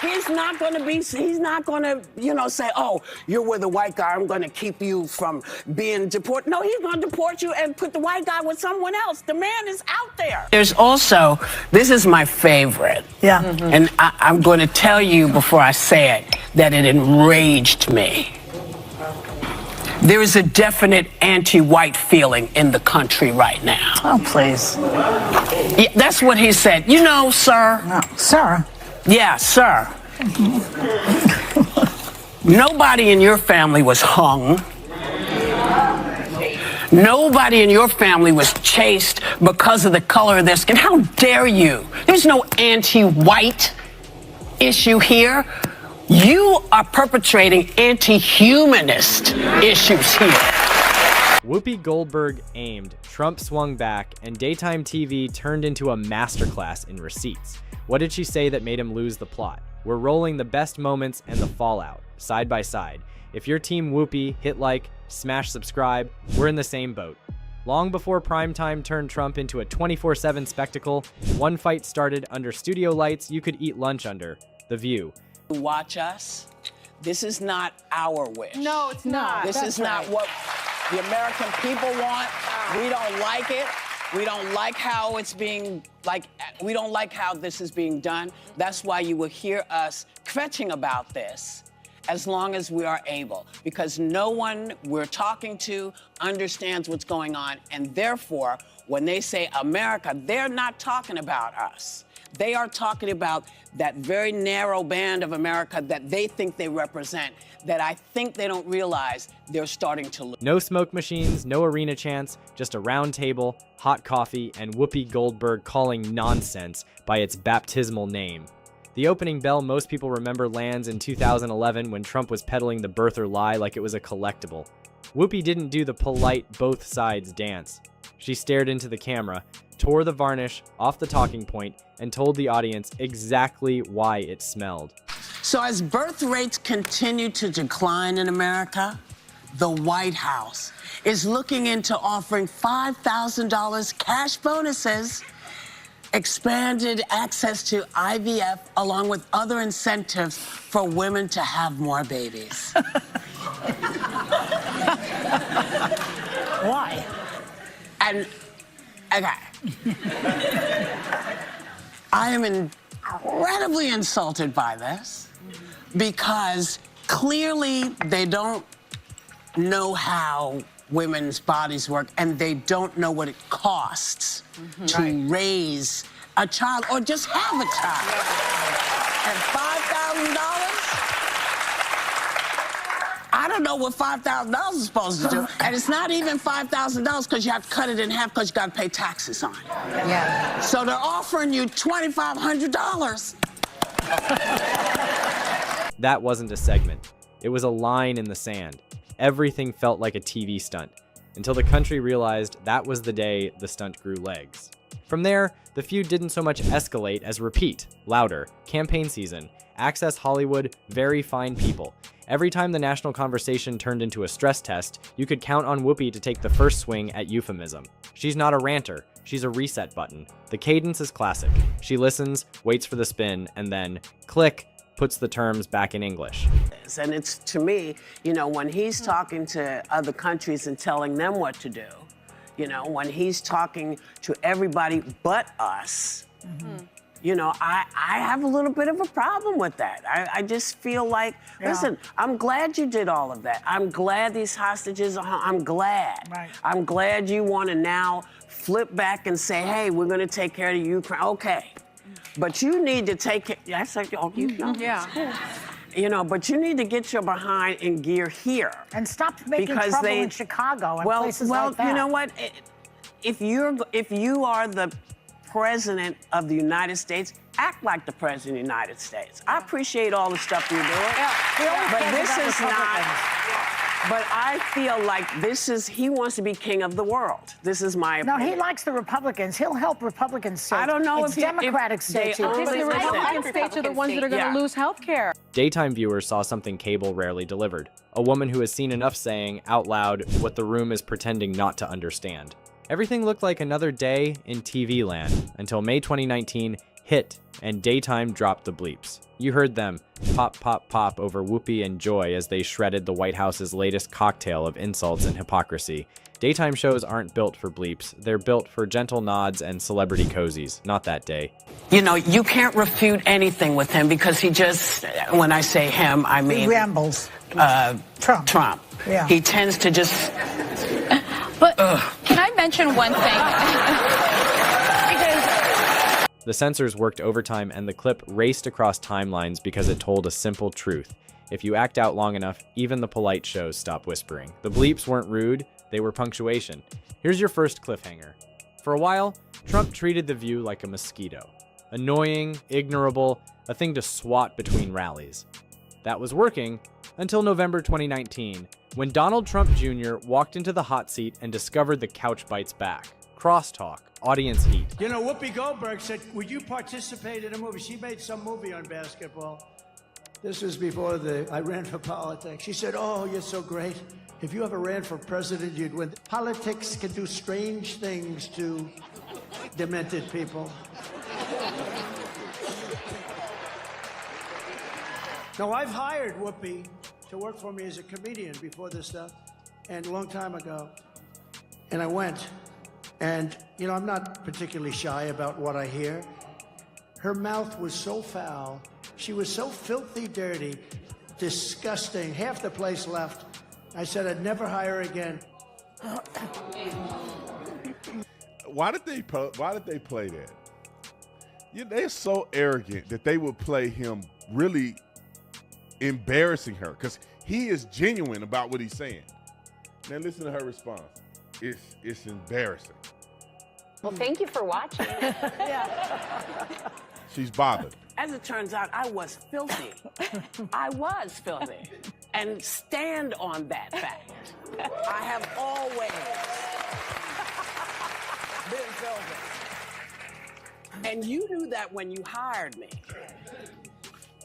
He's not going to, say, oh, you're with a white guy, I'm going to keep you from being deported. No, he's going to deport you and put the white guy with someone else. The man is out there. There's also, this is my favorite. Yeah. Mm-hmm. And I'm going to tell you before I say it that it enraged me. There is a definite anti-white feeling in the country right now. Oh, please. Yeah, that's what he said. You know, sir. No, sir. Yeah, sir. Nobody in your family was hung. Nobody in your family was chased because of the color of their skin. How dare you? There's no anti-white issue here. You are perpetrating anti-humanist issues here. Whoopi Goldberg aimed, Trump swung back, and daytime TV turned into a masterclass in receipts. What did she say that made him lose the plot? We're rolling the best moments and the fallout, side by side. If you're Team Whoopi, hit like, smash subscribe, we're in the same boat. Long before primetime turned Trump into a 24/7 spectacle, one fight started under studio lights you could eat lunch under, The View. Watch us. This is not our wish. No, it's not. This is not what the American people want. We don't like it. We don't like how it's being, we don't like how this is being done. That's why you will hear us kvetching about this as long as we are able, because no one we're talking to understands what's going on, and therefore, when they say America, they're not talking about us. They are talking about that very narrow band of America that they think they represent, that I think they don't realize they're starting to lose. No smoke machines, no arena chants, just a round table, hot coffee, and Whoopi Goldberg calling nonsense by its baptismal name. The opening bell most people remember lands in 2011 when Trump was peddling the birther lie like it was a collectible. Whoopi didn't do the polite both sides dance. She stared into the camera, tore the varnish off the talking point, and told the audience exactly why it smelled. So as birth rates continue to decline in America, the White House is looking into offering $5,000 cash bonuses, expanded access to IVF, along with other incentives for women to have more babies. Why? And, okay. I am incredibly insulted by this because clearly they don't know how women's bodies work and they don't know what it costs to raise a child or just have a child. And $5,000? I don't know what $5,000 is supposed to do. And it's not even $5,000 because you have to cut it in half because you got to pay taxes on it. Yeah. So they're offering you $2,500. That wasn't a segment. It was a line in the sand. Everything felt like a TV stunt, until the country realized that was the day the stunt grew legs. From there, the feud didn't so much escalate as repeat, louder, campaign season, Access Hollywood, very fine people. Every time the national conversation turned into a stress test, you could count on Whoopi to take the first swing at euphemism. She's not a ranter, she's a reset button. The cadence is classic. She listens, waits for the spin, and then, click, puts the terms back in English. And it's, to me, when he's talking to other countries and telling them what to do, when he's talking to everybody but us, I have a little bit of a problem with that. I just feel like, listen, I'm glad you did all of that. I'm glad these hostages are home. I'm glad. Right. I'm glad you want to now flip back and say, hey, we're going to take care of the Ukraine. Okay. But you need to take it. That's like, oh, but you need to get your behind in gear here. And stop making trouble in Chicago and places like that. Well, you know what? If you are the president of the United States, act like the president of the United States. I appreciate all the stuff you're doing, but this is not. But I feel like he wants to be king of the world. This is my opinion. No, he likes the Republicans. He'll help Republicans too. I don't know if Democratic states. The Republican states are the ones that are going to lose health care. Daytime viewers saw something cable rarely delivered. A woman who has seen enough saying, out loud, what the room is pretending not to understand. Everything looked like another day in TV land, until May 2019 hit hit, and daytime dropped the bleeps. You heard them pop, pop, pop over Whoopi and Joy as they shredded the White House's latest cocktail of insults and hypocrisy. Daytime shows aren't built for bleeps. They're built for gentle nods and celebrity cozies. Not that day. You know, you can't refute anything with him because he just, when I say him, I mean... He rambles. Trump. Yeah. He tends to just... But can I mention one thing? The censors worked overtime and the clip raced across timelines because it told a simple truth. If you act out long enough, even the polite shows stop whispering. The bleeps weren't rude, they were punctuation. Here's your first cliffhanger. For a while, Trump treated The View like a mosquito. Annoying, ignorable, a thing to swat between rallies. That was working until November 2019, when Donald Trump Jr. walked into the hot seat and discovered the couch bites back. Crosstalk, audience heat. You know, Whoopi Goldberg said, would you participate in a movie? She made some movie on basketball. This was before I ran for politics. She said, oh, you're so great. If you ever ran for president, you'd win. Politics can do strange things to demented people. No, I've hired Whoopi to work for me as a comedian before this stuff, and a long time ago. And I went. And, you know, I'm not particularly shy about what I hear. Her mouth was so foul. She was so filthy dirty, disgusting. Half the place left. I said I'd never hire her again. Why did they play that? They're so arrogant that they would play him really embarrassing her because he is genuine about what he's saying. Now listen to her response. It's embarrassing. Well, thank you for watching. She's bothered. As it turns out, I was filthy. I was filthy. And stand on that fact. I have always been filthy. And you knew that when you hired me.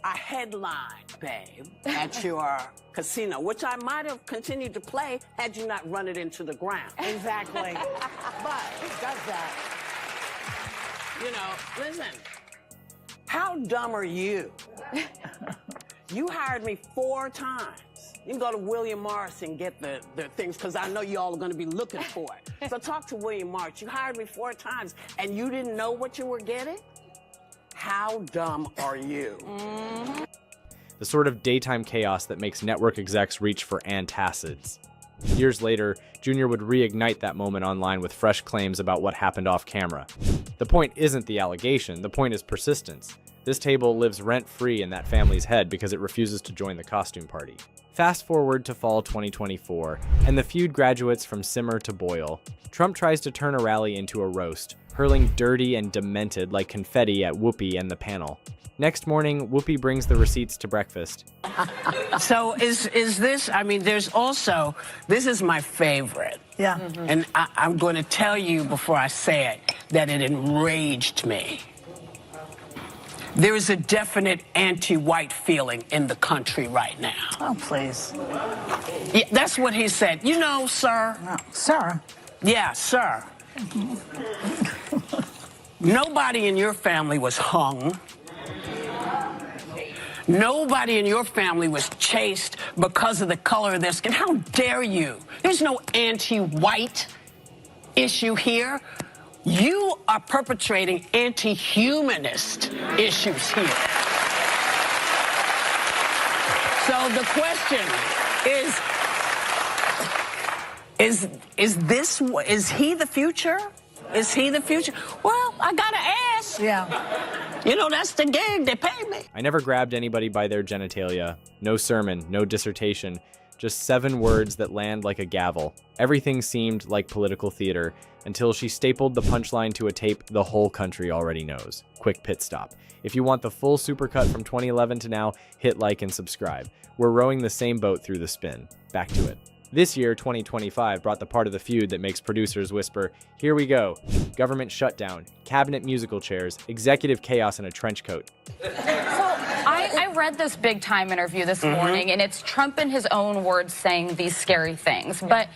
I headlined, babe, at your casino, which I might have continued to play had you not run it into the ground. Exactly. But Who does that? you know, listen, how dumb are you? You hired me 4 times. You can go to William Morris and get the things, because I know you all are going to be looking for it. So talk to William Morris. You hired me 4 times, and you didn't know what you were getting? How dumb are you? The sort of daytime chaos that makes network execs reach for antacids. Years later, Jr. would reignite that moment online with fresh claims about what happened off camera. The point isn't the allegation, the point is persistence. This table lives rent-free in that family's head because it refuses to join the costume party. Fast forward to fall 2024, and the feud graduates from simmer to boil. Trump tries to turn a rally into a roast, hurling dirty and demented like confetti at Whoopi and the panel. Next morning, Whoopi brings the receipts to breakfast. So is this, I mean, there's also, this is my favorite. Yeah. And I'm going to tell you before I say it that it enraged me. There is a definite anti-white feeling in the country right now. Oh, please. Yeah, that's what he said. You know, sir. No. Sir. Yeah, sir. Nobody in your family was hung. Nobody in your family was chased because of the color of their skin. How dare you? There's no anti-white issue here. You are perpetrating anti-humanist issues here. So the question is he the future? Is he the future? Well, I gotta ask. Yeah. You know, that's the gig, they pay me. I never grabbed anybody by their genitalia. No sermon, no dissertation. Just 7 words that land like a gavel. Everything seemed like political theater until she stapled the punchline to a tape the whole country already knows. Quick pit stop. If you want the full supercut from 2011 to now, hit like and subscribe. We're rowing the same boat through the spin. Back to it. This year, 2025, brought the part of the feud that makes producers whisper, "Here we go. Government shutdown, cabinet musical chairs, executive chaos in a trench coat." I read this big time interview this morning, and it's Trump in his own words saying these scary things. But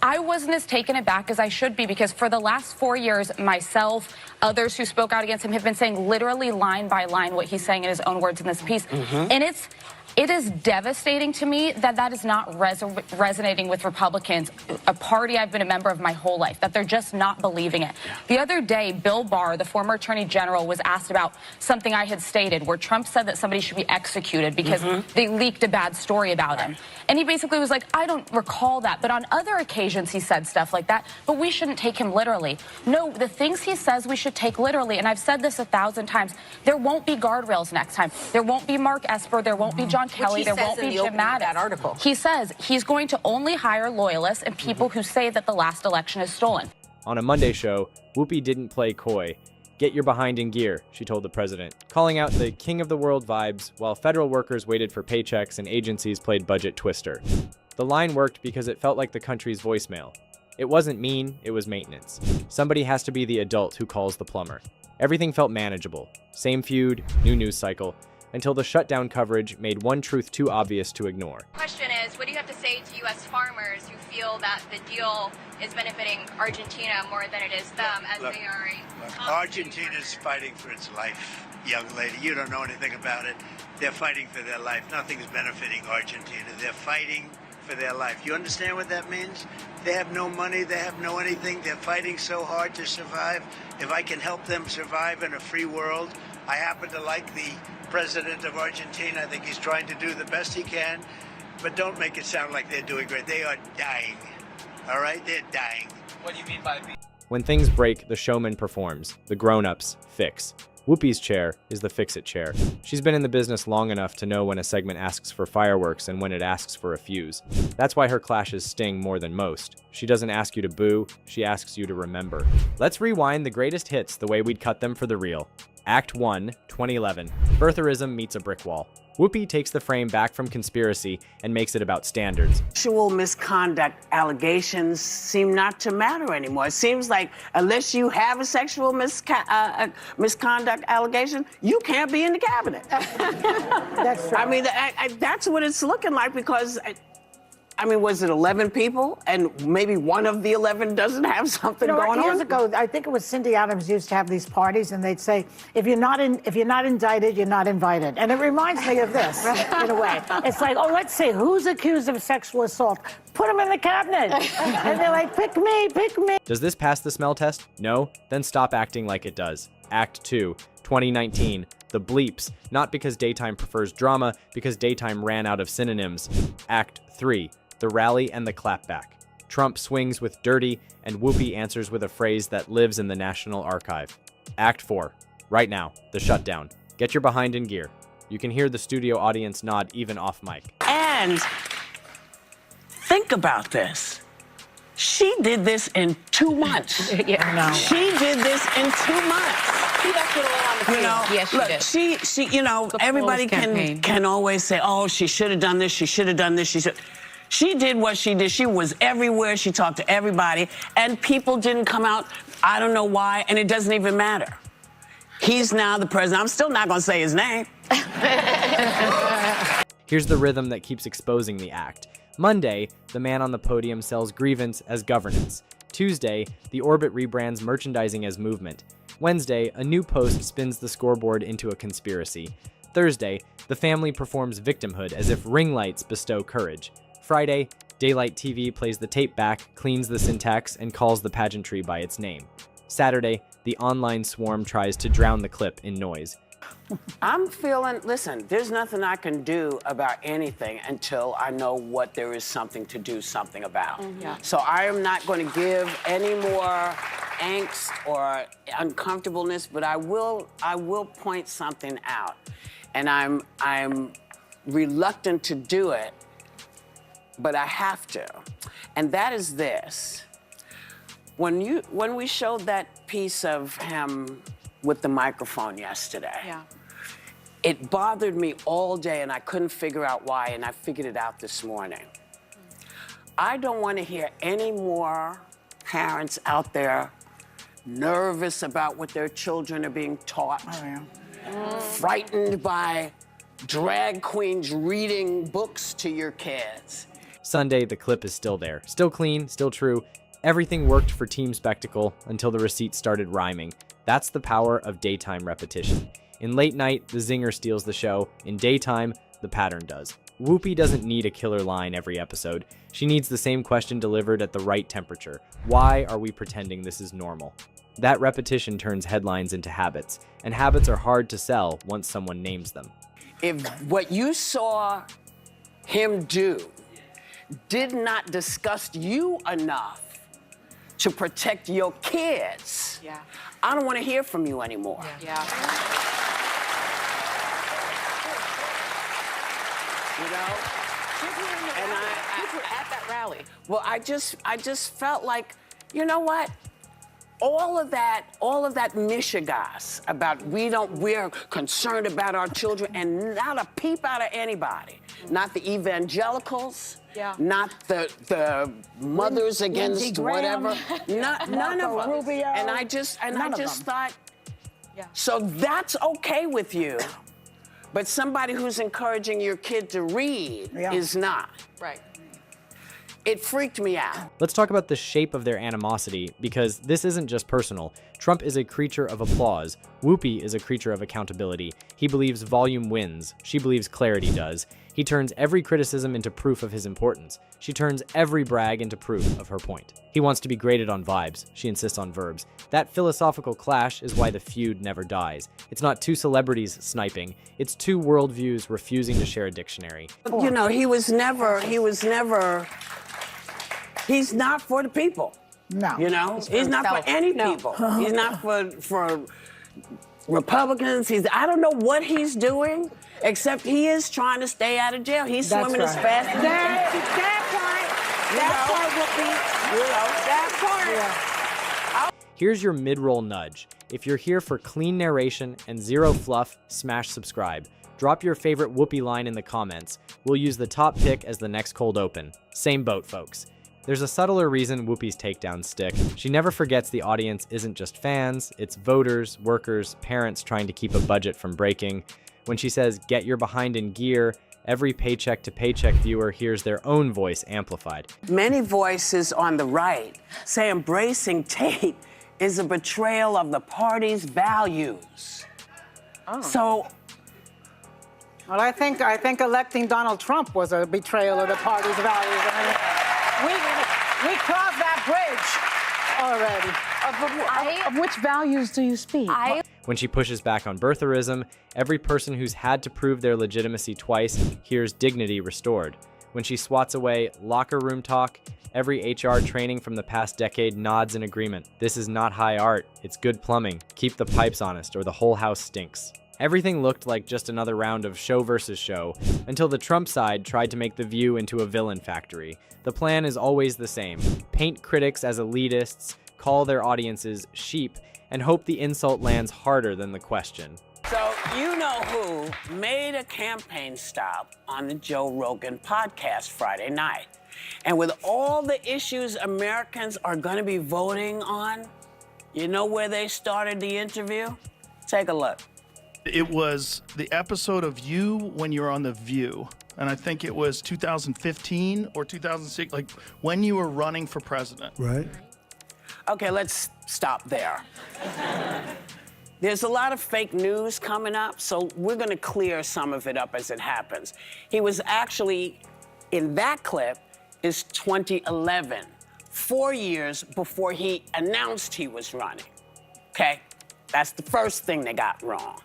I wasn't as taken aback as I should be, because for the last 4 years, myself, others who spoke out against him have been saying literally line by line what he's saying in his own words in this piece. And it is devastating to me that that is not resonating with Republicans, a party I've been a member of my whole life, that they're just not believing it. The other day, Bill Barr, the former attorney general, was asked about something I had stated where Trump said that somebody should be executed because they leaked a bad story about him. And he basically was like, I don't recall that, but on other occasions he said stuff like that, but we shouldn't take him literally. No, the things he says we should take literally, and I've said this 1,000 times, there won't be guardrails next time. There won't be Mark Esper, there won't be John Kelly, there won't be Jim Mattis. He says he's going to only hire loyalists and people who say that the last election is stolen. On a Monday show, Whoopi didn't play coy. Get your behind in gear, she told the president, calling out the king of the world vibes while federal workers waited for paychecks and agencies played budget twister. The line worked because it felt like the country's voicemail. It wasn't mean, it was maintenance. Somebody has to be the adult who calls the plumber. Everything felt manageable. Same feud, new news cycle, until the shutdown coverage made one truth too obvious to ignore. Question is, what do you have to say to U.S. farmers who feel that the deal is benefiting Argentina more than it is them, as they are Argentina's fighting for its life, young lady. You don't know anything about it. They're fighting for their life. Nothing's benefiting Argentina. They're fighting for their life. You understand what that means? They have no money. They have no anything. They're fighting so hard to survive. If I can help them survive in a free world, I happen to like the president of Argentina. I think he's trying to do the best he can, but don't make it sound like they're doing great. They are dying, all right? They're dying. What do you mean by When things break, the showman performs. The grown-ups fix. Whoopi's chair is the fix-it chair. She's been in the business long enough to know when a segment asks for fireworks and when it asks for a fuse. That's why her clashes sting more than most. She doesn't ask you to boo, she asks you to remember. Let's rewind the greatest hits the way we'd cut them for the reel. Act 1, 2011. Birtherism meets a brick wall. Whoopi takes the frame back from conspiracy and makes it about standards. Sexual misconduct allegations seem not to matter anymore. It seems like unless you have a sexual misconduct allegation, you can't be in the cabinet. That's true. I mean, that's what it's looking like, because I mean, was it 11 people? And maybe one of the 11 doesn't have something going on? Years ago, I think it was Cindy Adams used to have these parties, and they'd say, if you're not indicted, you're not invited. And it reminds me of this, in a way. It's like, oh, let's see, who's accused of sexual assault? Put them in the cabinet. And they're like, pick me, pick me. Does this pass the smell test? No? Then stop acting like it does. Act 2, 2019. The bleeps. Not because daytime prefers drama, because daytime ran out of synonyms. Act 3. The rally and the clapback. Trump swings with dirty, and Whoopi answers with a phrase that lives in the National Archive. Act 4. Right now, the shutdown. Get your behind in gear. You can hear the studio audience nod even off mic. And think about this. She did this in 2 months. Yeah, no. She did this in 2 months. She left it all on the field. You know, yes, she look, did. she, you know, everybody can always say, oh, she should have done this, she should have done this, She did what she did. She was everywhere. She talked to everybody. And people didn't come out. I don't know why. And it doesn't even matter. He's now the president. I'm still not going to say his name. Here's the rhythm that keeps exposing the act. Monday, the man on the podium sells grievance as governance. Tuesday, the orbit rebrands merchandising as movement. Wednesday, a new post spins the scoreboard into a conspiracy. Thursday, the family performs victimhood as if ring lights bestow courage. Friday, Daylight TV plays the tape back, cleans the syntax, and calls the pageantry by its name. Saturday, the online swarm tries to drown the clip in noise. I'm feeling, listen, there's nothing I can do about anything until I know what there is something to do something about. Yeah. So I am not going to give any more angst or uncomfortableness, but I will point something out. And I'm reluctant to do it, but I have to. And that is this. When we showed that piece of him with the microphone yesterday, Yeah. it bothered me all day and I couldn't figure out why, and I figured it out this morning. I don't want to hear any more parents out there nervous about what their children are being taught, frightened by drag queens reading books to your kids. Sunday, the clip is still there. Still clean, still true. Everything worked for team spectacle until the receipts started rhyming. That's the power of daytime repetition. In late night, the zinger steals the show. In daytime, the pattern does. Whoopi doesn't need a killer line every episode. She needs the same question delivered at the right temperature. Why are we pretending this is normal? That repetition turns headlines into habits, and habits are hard to sell once someone names them. If what you saw him do did not disgust you enough to protect your kids, I don't want to hear from you anymore. You know? And you were at that rally. Well, I just felt like, you know what? All of that mishigas about we're concerned about our children, and not a peep out of anybody. Not the evangelicals, not the mothers against whatever. None of them. Rubio, and I just thought, so that's okay with you, but somebody who's encouraging your kid to read is not. Right. It freaked me out. Let's talk about the shape of their animosity, because this isn't just personal. Trump is a creature of applause. Whoopi is a creature of accountability. He believes volume wins. She believes clarity does. He turns every criticism into proof of his importance. She turns every brag into proof of her point. He wants to be graded on vibes. She insists on verbs. That philosophical clash is why the feud never dies. It's not two celebrities sniping. It's two worldviews refusing to share a dictionary. You know, he's not for the people. No. You know, he's not for any people. He's not for Republicans. I don't know what he's doing, except he is trying to stay out of jail. He's swimming as fast as he can. Here's your mid-roll nudge. If you're here for clean narration and zero fluff, smash subscribe. Drop your favorite Whoopi line in the comments. We'll use the top pick as the next cold open. Same boat, folks. There's a subtler reason Whoopi's takedowns stick. She never forgets the audience isn't just fans, it's voters, workers, parents trying to keep a budget from breaking. When she says, "Get your behind in gear," every paycheck to paycheck viewer hears their own voice amplified. Many voices on the right say embracing Tate is a betrayal of the party's values. So, well, I think electing Donald Trump was a betrayal of the party's values. I mean, we crossed that bridge already. Of which values do you speak? When she pushes back on birtherism, every person who's had to prove their legitimacy twice hears dignity restored. When she swats away locker room talk, every HR training from the past decade nods in agreement. This is not high art, it's good plumbing. Keep the pipes honest or the whole house stinks. Everything looked like just another round of show versus show, until the Trump side tried to make The View into a villain factory. The plan is always the same. Paint critics as elitists, call their audiences sheep, and hope the insult lands harder than the question. So you know who made a campaign stop on the Joe Rogan podcast Friday night. And with all the issues Americans are going to be voting on, you know where they started the interview? Take a look. It was the episode of you when you were on The View. And I think it was 2015 or 2006, like when you were running for president. Right. Okay, let's stop there. There's a lot of fake news coming up, so we're going to clear some of it up as it happens. He was actually, in that clip, is 2011, 4 years before he announced he was running. Okay? That's the first thing they got wrong.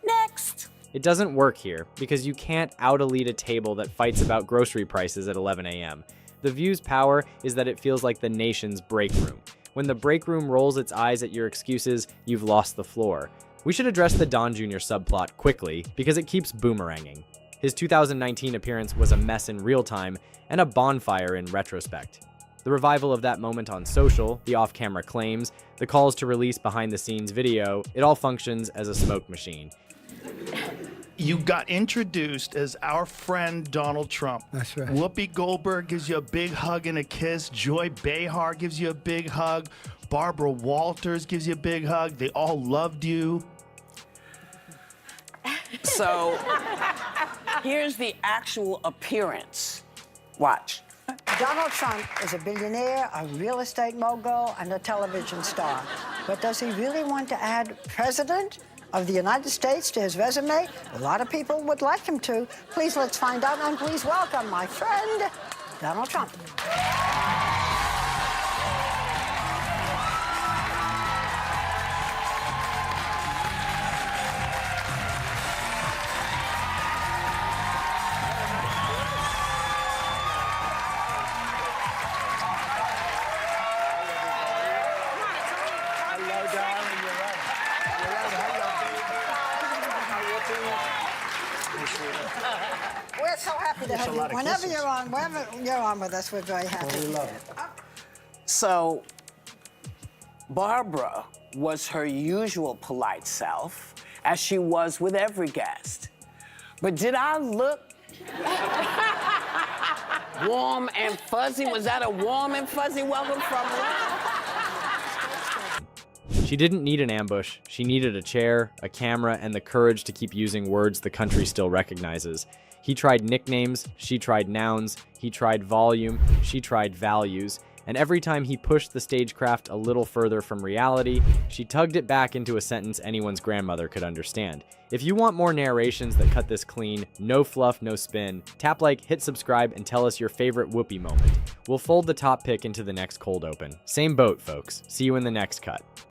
Next. It doesn't work here, because you can't out-elite a table that fights about grocery prices at 11 a.m. The View's power is that it feels like the nation's break room. When the break room rolls its eyes at your excuses, you've lost the floor. We should address the Don Jr. subplot quickly, because it keeps boomeranging. His 2019 appearance was a mess in real time, and a bonfire in retrospect. The revival of that moment on social, the off-camera claims, the calls to release behind-the-scenes video, it all functions as a smoke machine. You got introduced as our friend Donald Trump. That's right. Whoopi Goldberg gives you a big hug and a kiss. Joy Behar gives you a big hug. Barbara Walters gives you a big hug. They all loved you. So, here's the actual appearance Watch. Donald Trump is a billionaire, a real estate mogul, and a television star. But does he really want to add President of the United States to his resume? A lot of people would like him to. Please, let's find out, and please welcome my friend, Donald Trump. We're so happy to have you. Whenever you're on with us, we're very happy. We love it. So, Barbara was her usual polite self, as she was with every guest. But did I look warm and fuzzy? Was that a warm and fuzzy welcome from her? She didn't need an ambush. She needed a chair, a camera, and the courage to keep using words the country still recognizes. He tried nicknames, she tried nouns, he tried volume, she tried values, and every time he pushed the stagecraft a little further from reality, she tugged it back into a sentence anyone's grandmother could understand. If you want more narrations that cut this clean, no fluff, no spin, tap like, hit subscribe, and tell us your favorite Whoopi moment. We'll fold the top pick into the next cold open. Same boat, folks. See you in the next cut.